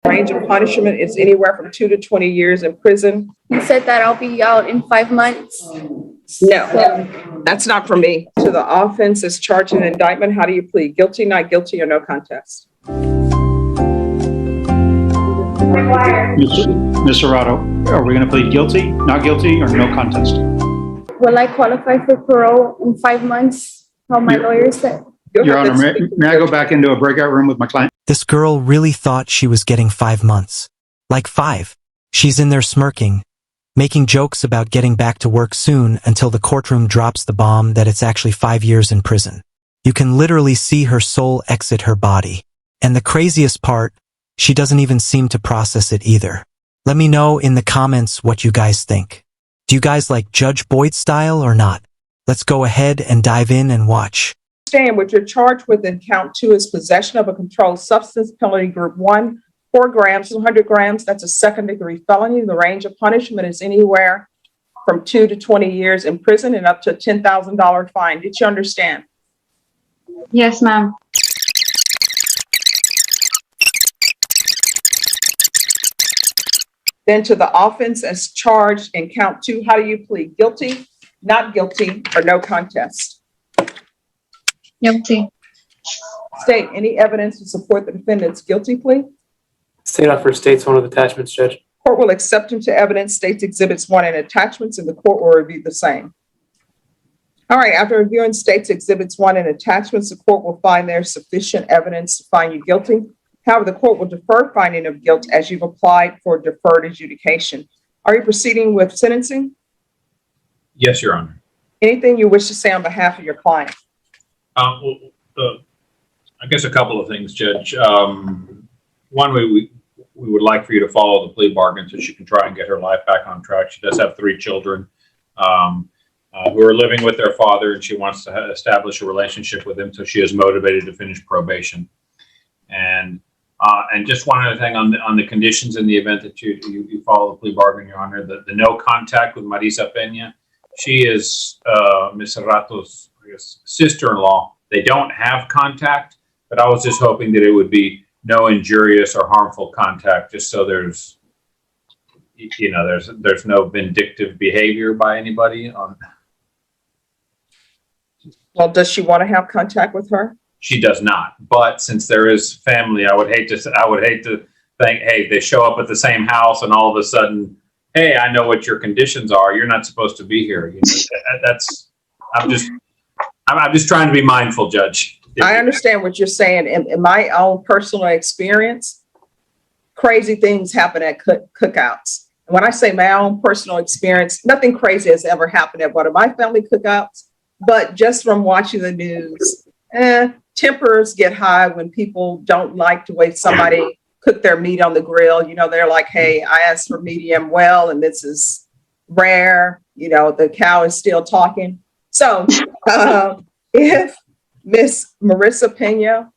Range of punishment is anywhere from 2 to 20 years in prison. You said that I'll be out in 5 months. No, that's not for me. To the offense as charged in indictment, how do you plead? Guilty, not guilty, or no contest? Ms. Serrato, are we going to plead guilty, not guilty, or no contest? Will I qualify for parole in 5 months? How my lawyer said. Your Honor, may I go back into a breakout room with my client? This girl really thought she was getting 5 months. Like 5. She's in there smirking, making jokes about getting back to work soon until the courtroom drops the bomb that it's actually 5 years in prison. You can literally see her soul exit her body. And the craziest part, she doesn't even seem to process it either. Let me know in the comments what you guys think. Do you guys like Judge Boyd style or not? Let's go ahead and dive in and watch. Understand what you're charged with in count 2 is possession of a controlled substance, penalty group 1, 4 grams to 100 grams. That's a second-degree felony. The range of punishment is anywhere from 2 to 20 years in prison and up to a $10,000 fine. Did you understand? Yes, ma'am. Then to the offense as charged in count 2, how do you plead? Guilty, not guilty, or no contest? Guilty. State any evidence to support the defendant's guilty plea. State offer states one of the attachments, Judge. Court will accept into evidence states exhibits 1 and attachments, and the court will review the same. All right, after reviewing states exhibits 1 and attachments, the court will find there's sufficient evidence to find you guilty. However, the court will defer finding of guilt as you've applied for deferred adjudication. Are you proceeding with sentencing? Yes, Your Honor. Anything you wish to say on behalf of your client? I guess a couple of things, Judge. One, we would like for you to follow the plea bargain so she can try and get her life back on track. She does have 3 children who are living with their father, and she wants to establish a relationship with him, so she is motivated to finish probation. And just one other thing on the conditions in the event that you follow the plea bargain, Your Honor, the no contact with Marisa Peña. She is Ms. Serrato's sister-in-law. They don't have contact, but I was just hoping that it would be no injurious or harmful contact, just so there's no vindictive behavior by anybody. Well, does she want to have contact with her? She does not. But since there is family, I would hate to think, hey, they show up at the same house and all of a sudden, hey, I know what your conditions are. You're not supposed to be here. I'm just trying to be mindful, Judge. I understand what you're saying. In my own personal experience, crazy things happen at cookouts. And when I say my own personal experience, nothing crazy has ever happened at one of my family cookouts. But just from watching the news, tempers get high when people don't like the way somebody cook their meat on the grill. They're like, hey, I asked for medium well, and this is rare. The cow is still talking. So if Miss Marisa Peña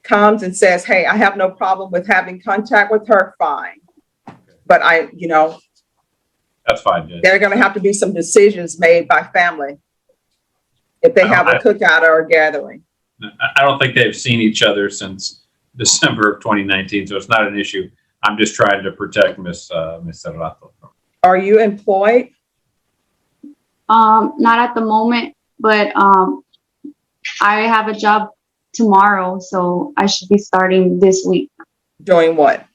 comes and says, hey, I have no problem with having contact with her, fine. But that's fine, Judge. There are going to have to be some decisions made by family if they have a cookout or a gathering. I don't think they've seen each other since December of 2019, so it's not an issue. I'm just trying to protect Miss Serrato. Are you employed? Not at the moment, but I have a job tomorrow, so I should be starting this week. Doing what?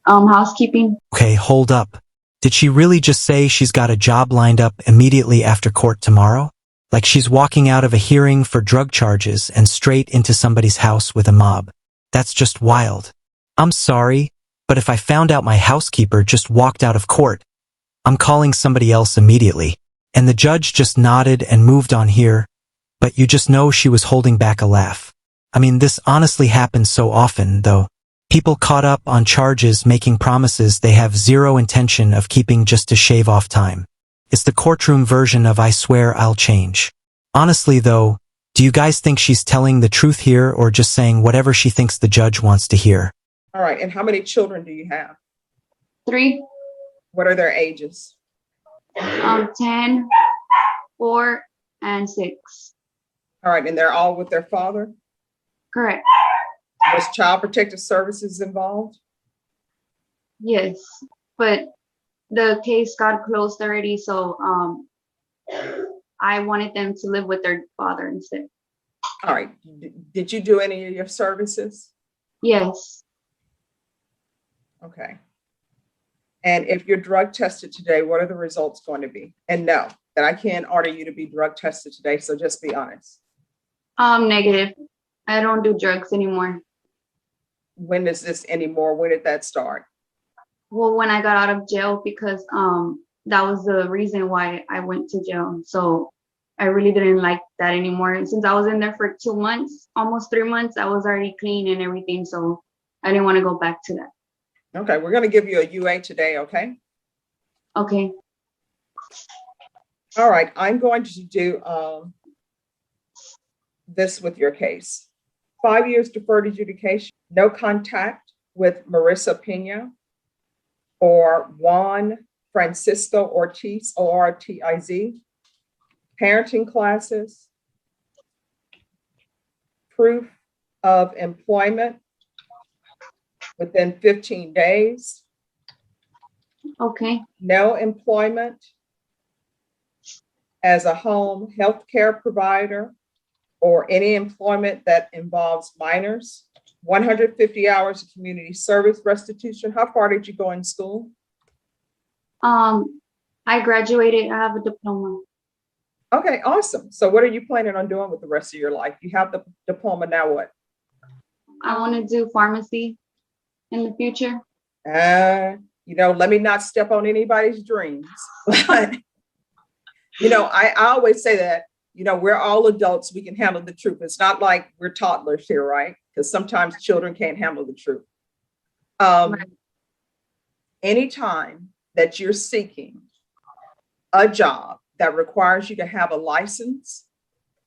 Housekeeping. Okay, hold up. Did she really just say she's got a job lined up immediately after court tomorrow? Like she's walking out of a hearing for drug charges and straight into somebody's house with a mob. That's just wild. I'm sorry, but if I found out my housekeeper just walked out of court, I'm calling somebody else immediately. And the judge just nodded and moved on here, but you just know she was holding back a laugh. I mean, this honestly happens so often, though. People caught up on charges making promises they have zero intention of keeping just to shave off time. It's the courtroom version of I swear I'll change. Honestly, though, do you guys think she's telling the truth here or just saying whatever she thinks the judge wants to hear? All right. And how many children do you have? 3. What are their ages? 10, 4, and 6. All right. And they're all with their father? Correct. Was Child Protective Services involved? Yes, but the case got closed already, so I wanted them to live with their father instead. All right. Did you do any of your services? Yes. Okay. And if you're drug tested today, what are the results going to be? And no, that I can't order you to be drug tested today, so just be honest. Negative. I don't do drugs anymore. When is this anymore? When did that start? Well, when I got out of jail, because that was the reason why I went to jail. So I really didn't like that anymore. And since I was in there for 2 months, almost 3 months, I was already clean and everything. So I didn't want to go back to that. Okay, we're going to give you a UA today, okay? Okay. All right, I'm going to do this with your case. 5 years deferred adjudication, no contact with Marissa Pena or Juan Francisco Ortiz, O-R-T-I-Z, parenting classes, proof of employment within 15 days, Okay. no employment as a home health care provider or any employment that involves minors, 150 hours of community service restitution. How far did you go in school? I graduated. I have a diploma. Okay, awesome. So what are you planning on doing with the rest of your life? You have the diploma, now what? I want to do pharmacy in the future. Let me not step on anybody's dreams. But, I always say that, we're all adults. We can handle the truth. It's not like we're toddlers here, right? Because sometimes children can't handle the truth. Right. Anytime that you're seeking a job that requires you to have a license,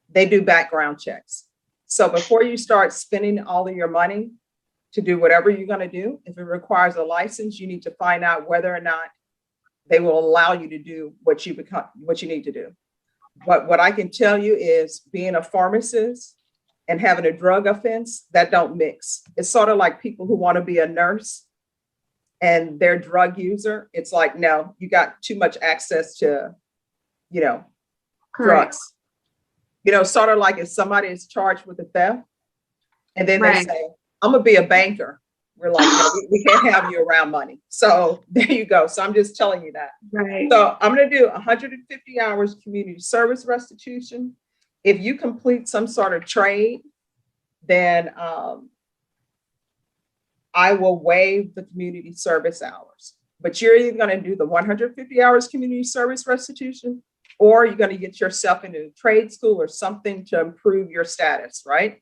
they do background checks. So before you start spending all of your money to do whatever you're going to do, if it requires a license, you need to find out whether or not they will allow you to do what you need to do. But what I can tell you is being a pharmacist and having a drug offense, that don't mix. It's sort of like people who want to be a nurse and they're a drug user. It's like, no, you got too much access to, Correct. drugs. Sort of like if somebody is charged with a theft and then Right. they say, I'm gonna be a banker. We're like, no, we can't have you around money. So there you go. So I'm just telling you that. Right. So I'm going to do 150 hours community service restitution. If you complete some sort of trade, then I will waive the community service hours. But you're either going to do the 150 hours community service restitution, or you're going to get yourself into a trade school or something to improve your status, right?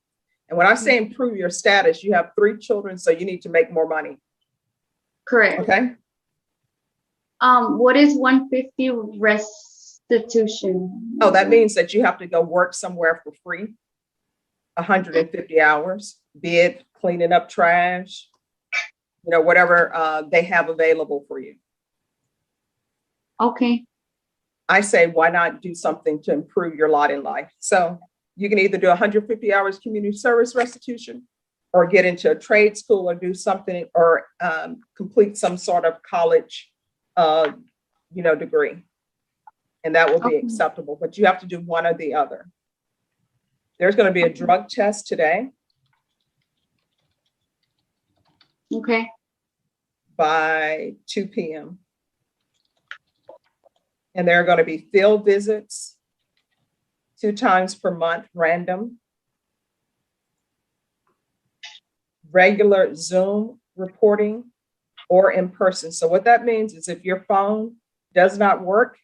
And when I say improve your status, you have 3 children, so you need to make more money. Correct. Okay. What is 150 restitution? Oh, that means that you have to go work somewhere for free, 150 hours, be it cleaning up trash, whatever they have available for you. Okay. I say, why not do something to improve your lot in life? So you can either do 150 hours community service restitution or get into a trade school or do something or complete some sort of college, degree. And that will be Okay. acceptable, but you have to do one or the other. There's going to be a drug test today Okay. by 2 p.m. And there are going to be field visits 2 times per month, random. Regular Zoom reporting or in person. So what that means is if your phone does not work,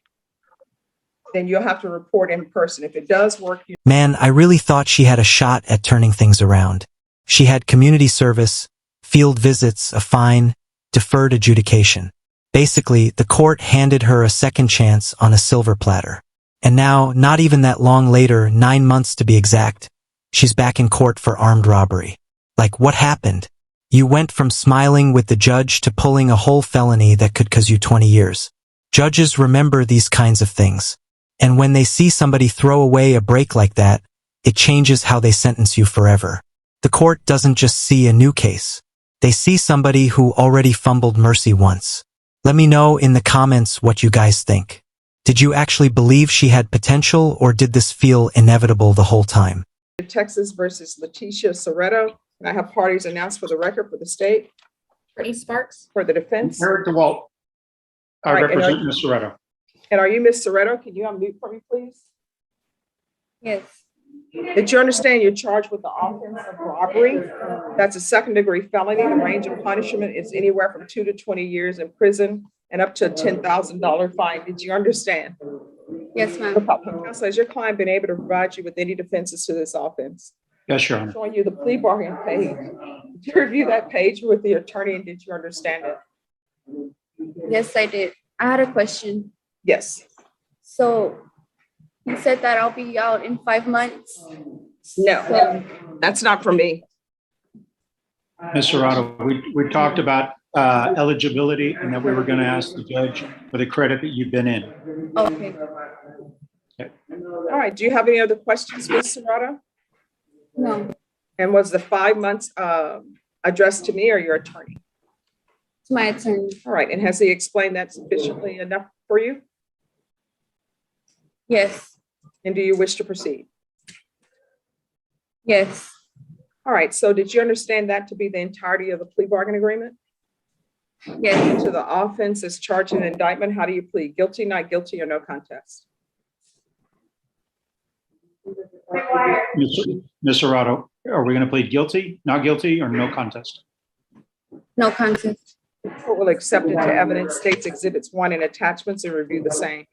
then you'll have to report in person. If it does work, Man, I really thought she had a shot at turning things around. She had community service, field visits, a fine, deferred adjudication. Basically, the court handed her a second chance on a silver platter. And now, not even that long later, 9 months to be exact, she's back in court for armed robbery. Like, what happened? You went from smiling with the judge to pulling a whole felony that could cause you 20 years. Judges remember these kinds of things. And when they see somebody throw away a break like that, it changes how they sentence you forever. The court doesn't just see a new case. They see somebody who already fumbled mercy once. Let me know in the comments what you guys think. Did you actually believe she had potential, or did this feel inevitable the whole time? Texas versus Leticia Soretto. Can I have parties announced for the record for the state, Brittany Sparks. for the defense? Eric DeWalt. I All right, and represent Ms. Soretto. And are you Ms. Soretto? Can you unmute for me, please? Yes. Did you understand you're charged with the offense of robbery? That's a second-degree felony. The range of punishment is anywhere from 2 to 20 years in prison and up to a $10,000 fine. Did you understand? Yes, ma'am. Counsel, has your client been able to provide you with any defenses to this offense? Yes, Your Honor. Showing you the plea bargain page. Did you review that page with the attorney and did you understand it? Yes, I did. I had a question. Yes. So you said that I'll be out in 5 months. No, So, that's not for me. Ms. Soretto, we talked about eligibility and that we were going to ask the judge for the credit that you've been in. okay. All right. Do you have any other questions, Ms. Serrata? No, And was the 5 months addressed to me or your attorney? it's my attorney. All right. And has he explained that sufficiently enough for you? Yes. And do you wish to proceed? Yes. All right. So did you understand that to be the entirety of the plea bargain agreement? Yes. To the offense as charged in an indictment, how do you plead? Guilty, not guilty, or no contest? Ms. Soretto, are we going to plead guilty, not guilty, or no contest? No contest. Court will accept into evidence states exhibits 1 and attachments and review the same.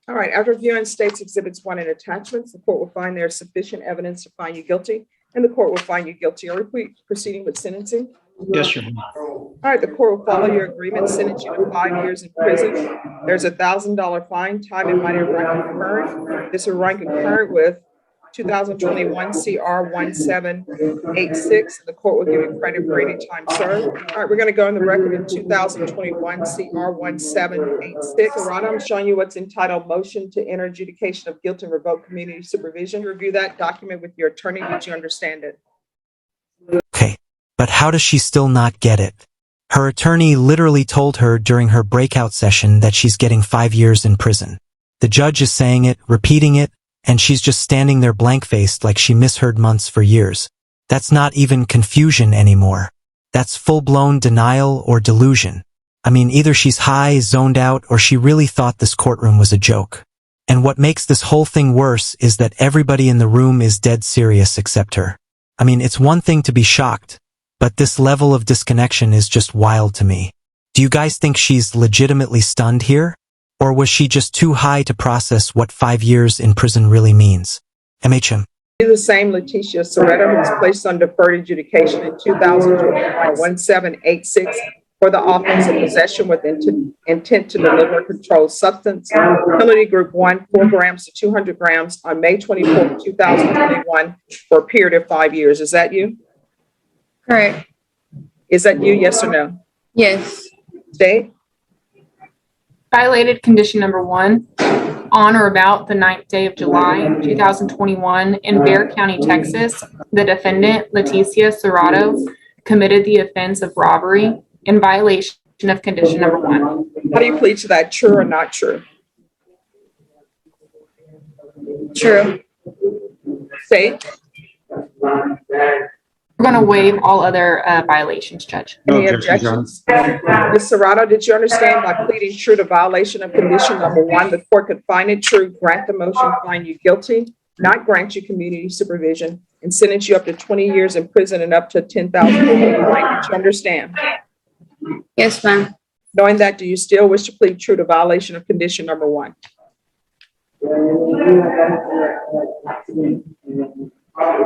All right, after reviewing states exhibits 1 and attachments, the court will find there is sufficient evidence to find you guilty, and the court will find you guilty. Are we proceeding with sentencing? Yes, Your Honor. All right, the court will follow your agreement, sentence you to 5 years in prison. There's a $1,000 fine, time and money run concurrent. This will run concurrent with 2021 CR 1786. The court will give you credit for any time served. All right, we're going to go on the record in 2021 CR 1786. Rana, I'm showing you what's entitled Motion to Enter Adjudication of Guilt and Revoke Community Supervision. Review that document with your attorney. Did you understand it? Okay, but how does she still not get it? Her attorney literally told her during her breakout session that she's getting 5 years in prison. The judge is saying it, repeating it, and she's just standing there blank-faced like she misheard months for years. That's not even confusion anymore. That's full-blown denial or delusion. I mean, either she's high, zoned out, or she really thought this courtroom was a joke. And what makes this whole thing worse is that everybody in the room is dead serious except her. I mean, it's one thing to be shocked, but this level of disconnection is just wild to me. Do you guys think she's legitimately stunned here? Or was she just too high to process what 5 years in prison really means? MHM. The same Leticia Soretto, who was placed on deferred adjudication in 2021 1786 for the offense of possession with intent to deliver a controlled substance. Penalty group 1, 4 grams to 200 grams on May 24, 2021 for a period of 5 years. Is that you? Correct. Is that you? Yes or no? Yes. State? Violated condition number 1 on or about the 9th day of July, 2021 in Bexar County, Texas. The defendant, Leticia Soretto, committed the offense of robbery in violation of condition number 1. How do you plead to that? True or not true? True. State? We're going to waive all other violations, Judge. Any No objections, Your Honor. objections? Ms. Serrato, did you understand by pleading true to violation of condition number 1, the court could find it true, grant the motion, find you guilty, not grant you community supervision, and sentence you up to 20 years in prison and up to $10,000 fine? Did you understand? Yes, ma'am. Knowing that, do you still wish to plead true to violation of condition number 1?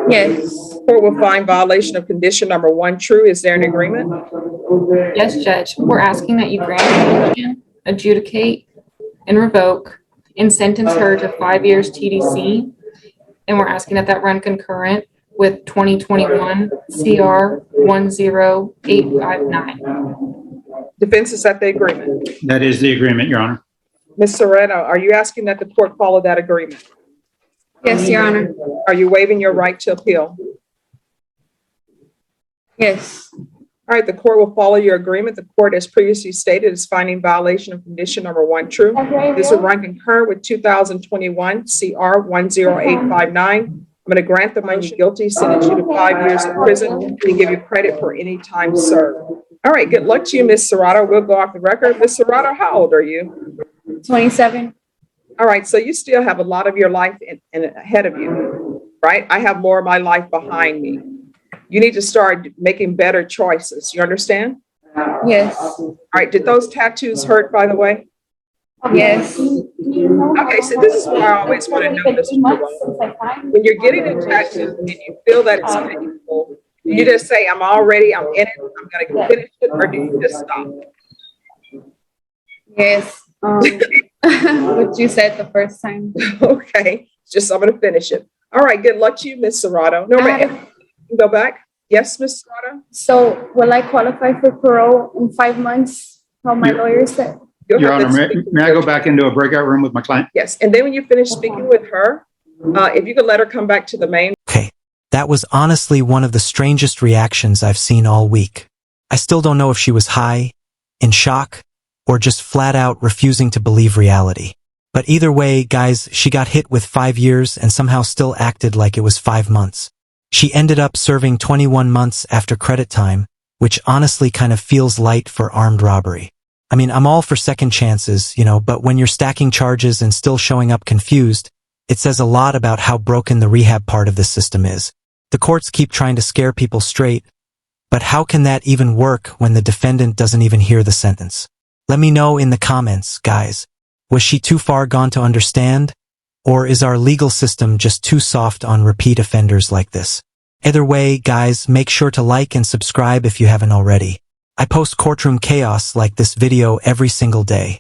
Yes. Court will find violation of condition number 1 true. Is there an agreement? Yes, Judge. We're asking that you grant the motion, adjudicate, and revoke, and sentence her to 5 years TDC. And we're asking that run concurrent with 2021 CR 10859. Defense, is that the agreement? That is the agreement, Your Honor. Ms. Serrano, are you asking that the court follow that agreement? Yes, Your Honor. Are you waiving your right to appeal? Yes. All right, the court will follow your agreement. The court, as previously stated, is finding violation of condition number 1 true. This will run concurrent with 2021 CR 10859. I'm going to grant the motion guilty, sentence you to 5 years in prison, and give you credit for any time served. All right, good luck to you, Ms. Serrato. We'll go off the record. Ms. Serrato, how old are you? 27. All right, so you still have a lot of your life ahead of you, right? I have more of my life behind me. You need to start making better choices. You understand? Yes. All right, did those tattoos hurt, by the way? Yes. Okay, so this is what I always want to know, Mr. Jerome. When you're getting a tattoo and you feel that it's painful, do you just say, I'm in it, I'm going to finish it, or do you just stop? Yes. What you said the first time. Okay, just I'm going to finish it. All right, good luck to you, Ms. Serrato. No, go back. Yes, Ms. Serrato? So will I qualify for parole in 5 months? How my lawyer said. Your Honor, may I go back into a breakout room with my client? Yes, and then when you finish speaking with her, if you could let her come back to the main. Okay, that was honestly one of the strangest reactions I've seen all week. I still don't know if she was high, in shock, or just flat out refusing to believe reality. But either way, guys, she got hit with 5 years and somehow still acted like it was 5 months. She ended up serving 21 months after credit time, which honestly kind of feels light for armed robbery. I mean, I'm all for second chances, but when you're stacking charges and still showing up confused, it says a lot about how broken the rehab part of the system is. The courts keep trying to scare people straight, but how can that even work when the defendant doesn't even hear the sentence? Let me know in the comments, guys. Was she too far gone to understand? Or is our legal system just too soft on repeat offenders like this? Either way, guys, make sure to like and subscribe if you haven't already. I post courtroom chaos like this video every single day.